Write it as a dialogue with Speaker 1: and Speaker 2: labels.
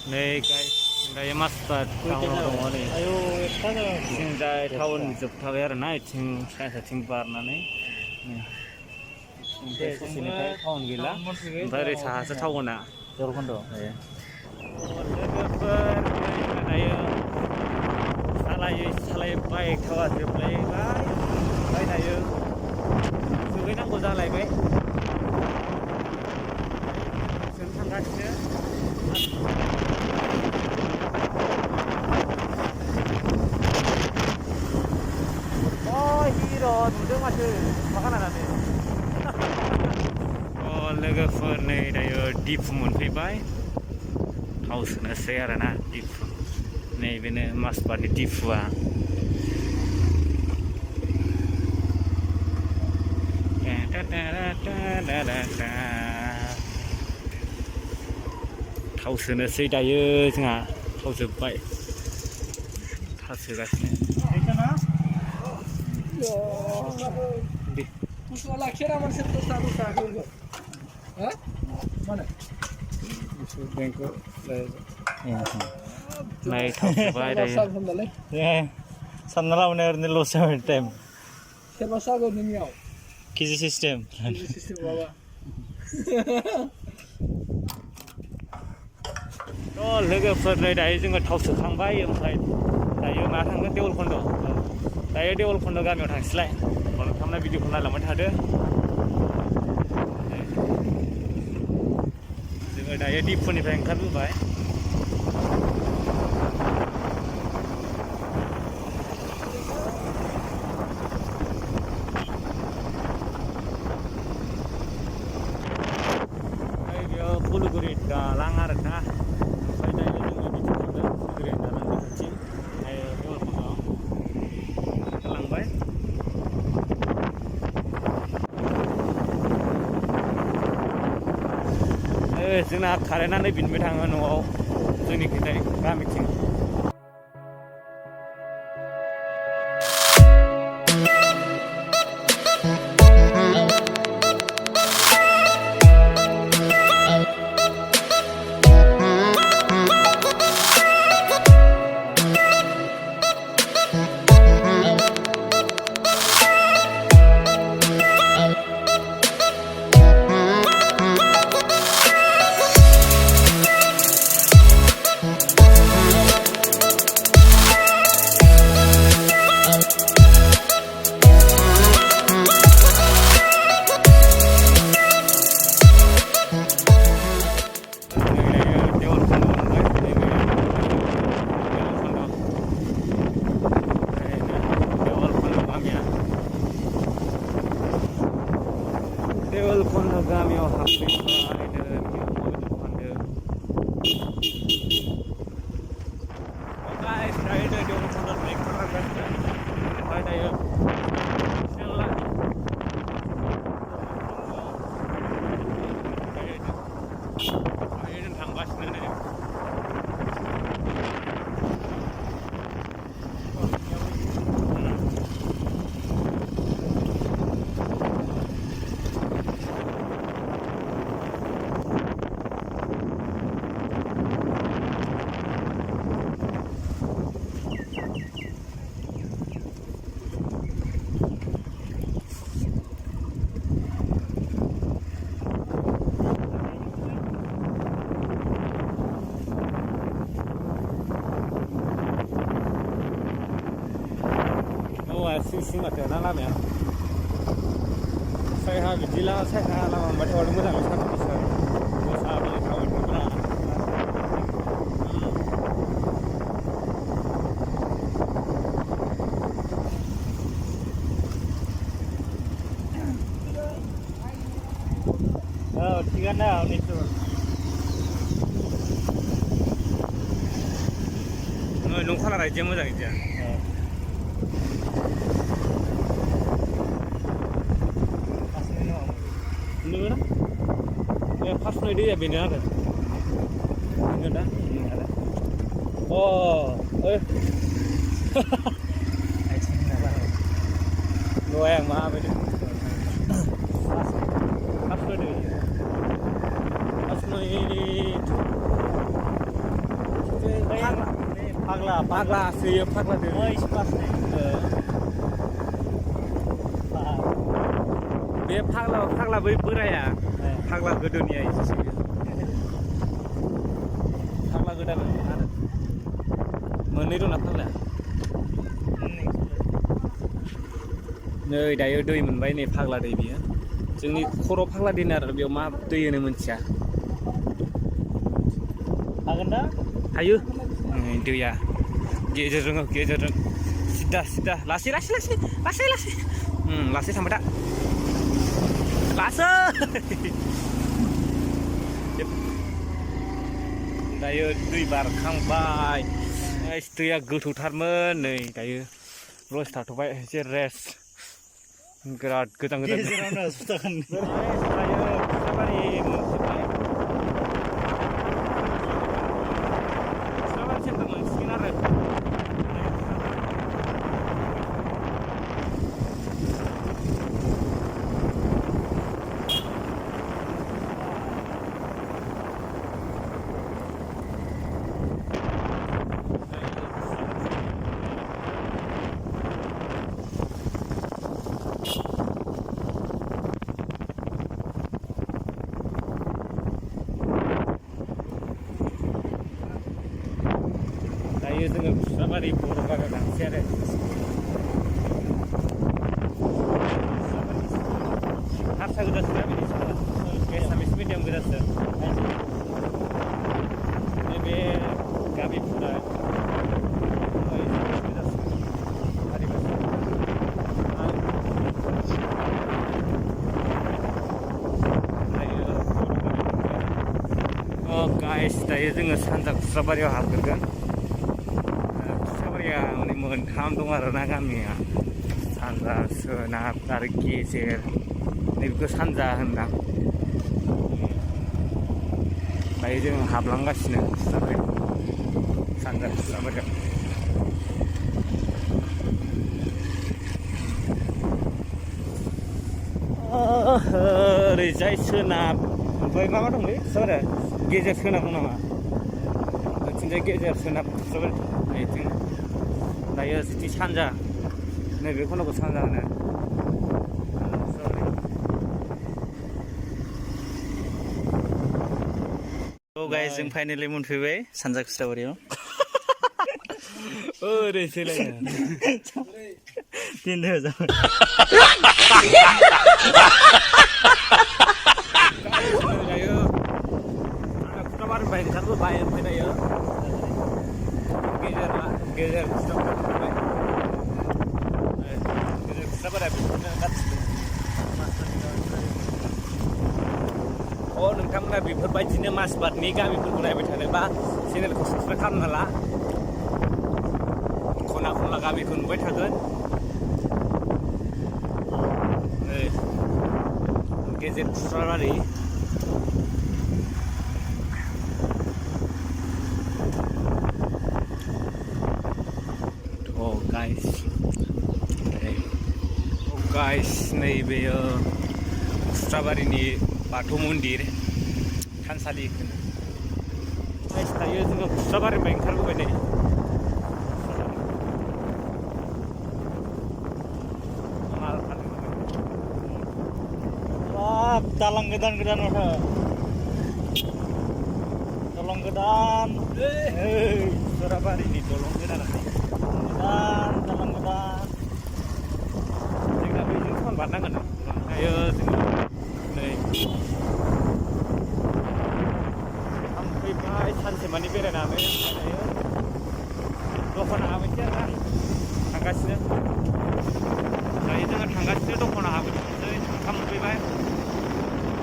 Speaker 1: Nei guys, dayo Mazbat टाउनाव दङ नै जों दा टाउन जोबथाबाय आरो ना इथिं सानसेथिं बारनानै ओमफ्राय ससेनिफ्राय टाउन गैला ओमफ्राय ओरै साहासो टाउना जरखन्द लोगोफोर दायो सालायै बाइक थावा जोबलायबाय ओमफ्राय दायो दुगैनांगौ जालायबाय जों थांगासिनो हिरो नुदों माथो माखानानै लोगोफोर नै दायो दिफु मोनफैबाय थाव सोनोसै आरोना दिफु नैबेनो माजबातनि दिफुआ थाव सोनोसै दायो जोंहा थाव जोब्बाय थाव सोगासिनो नाय थाव सोबाय दायो सानना लाबोनाय ओरैनो लस जाबाय टाइम
Speaker 2: सोरबा सागोन नोंनियाव
Speaker 1: केजि सिस्टेम
Speaker 2: माबा
Speaker 1: लोगोफोर नै दायो जोङो थाव सोखांबाय ओमफ्राय दायो मा थांगोन देवलखन्द दायो देवलखन्द गामियाव थांसैलाय फन खालामनाय भिडिअखौ नायलांबाय थादो जोङो दायो दिफुनिफ्राय ओंखारबोबाय बेयाव फुलुगुरि दालां आरोना ओमफ्राय दायो जोङो बिथिं थांदों फुलुगुरि दालांनि खाथि देवलखन्दआव ओंखारलांबाय जोंना कारेन्टआनो बिनबाय थाङो न'आव जोंनिखैजाय गामिथिं देवलखन्द गामियाव हाबफैबाय सिं माथो ना लामाया सायहा बिदि सायहा लामा मोनबाय थाबाथ' मोजाङै सानदुं गोसा बेलेग थाबायथ'ब्रा थिगानो निस्सय नों खालारा इदिया मोजां इदिया नोङो ना फार्स्ट नायदो या बेनो आरो बेनो दा न'आ आं मा बायदि फार्स्ट नायदो फार्स्ट नायदो Paglaसो इयो Paglaदो बे Pagla बै बोराया Pagla गोदोनिया इदिसो Pagla गोदान आरो मोननै दंना Paglaया नै दायो दै मोनबाय नै Pagla दै बियो जोंनि खर' Pagla दैनो आरो बेयाव मा दै होनो मोनथिया हागोन दा हायो नै दैया गेजेरजों सिदा लासै लासै थांबाय था लासै दायो दै बारखांबाय दैया गोथौथारमोन नै दायो लस थाथ'बाय एसे रेस्ट बिराद गोजान दायो जोङो खुस्राबारि बर' गामियाव थांसै आरो हारसा गोजासो ना बिदि एसामिस मिडियाम गोजासो नैबे गामिफोरा गाइस दायो जोङो सानजा खुस्राबारियाव हाबग्रोगोन खुस्राबारिया माने मोनथाम दं आरोना गामिया सानजा सोनाब आरो गेजेर नैबेखौ सानजा होनदां दायो जों हाबलांगासिनो सानजा खुस्राबारियाव ओरैजाय सोनाब ओमफ्राय मा दंलै खुस्राबारिया गेजेर सोनाब दं नामा ओरैथिंजाय गेजेर सोनाब खुस्राबारि नैथिं दायो जुदि सानजा नैबे खनाखौ सानजा होनो गाइस जों फाइनालि मोनफैबाय सानजा खुस्राबारियाव ओरैसोलाय तिन जाबाय खुस्राबारिनिफ्राय ओंखारबोबाय ओमफ्राय दायो गेजेर खुस्राबारिया बेफोरनो गासिबो नोंथांमोना बेफोरबायदिनो माजबातनि गामिफोरखौ नायबाय थानोबा चेनेलखौ साबस्क्राइब खालामना ला खना खनला गामिखौ नुबाय थागोन गेजेर खुस्राबारि गाइस नैबेयो खुस्राबारिनि बाथौ मन्दिर थानसालि गाइस दायो जोङो खुस्राबारिनिफ्राय ओंखारबोबाय नै दालां गोदान माथो दलं गोदान खुस्राबारिनि दलं गोदान दालां गोदान जोंना बेजों समान बारनांगोन दायो जोङो नै फैबाय सानसे मानि बेरायनानै दायो दखाना मोनसे आरोना थांगासिनो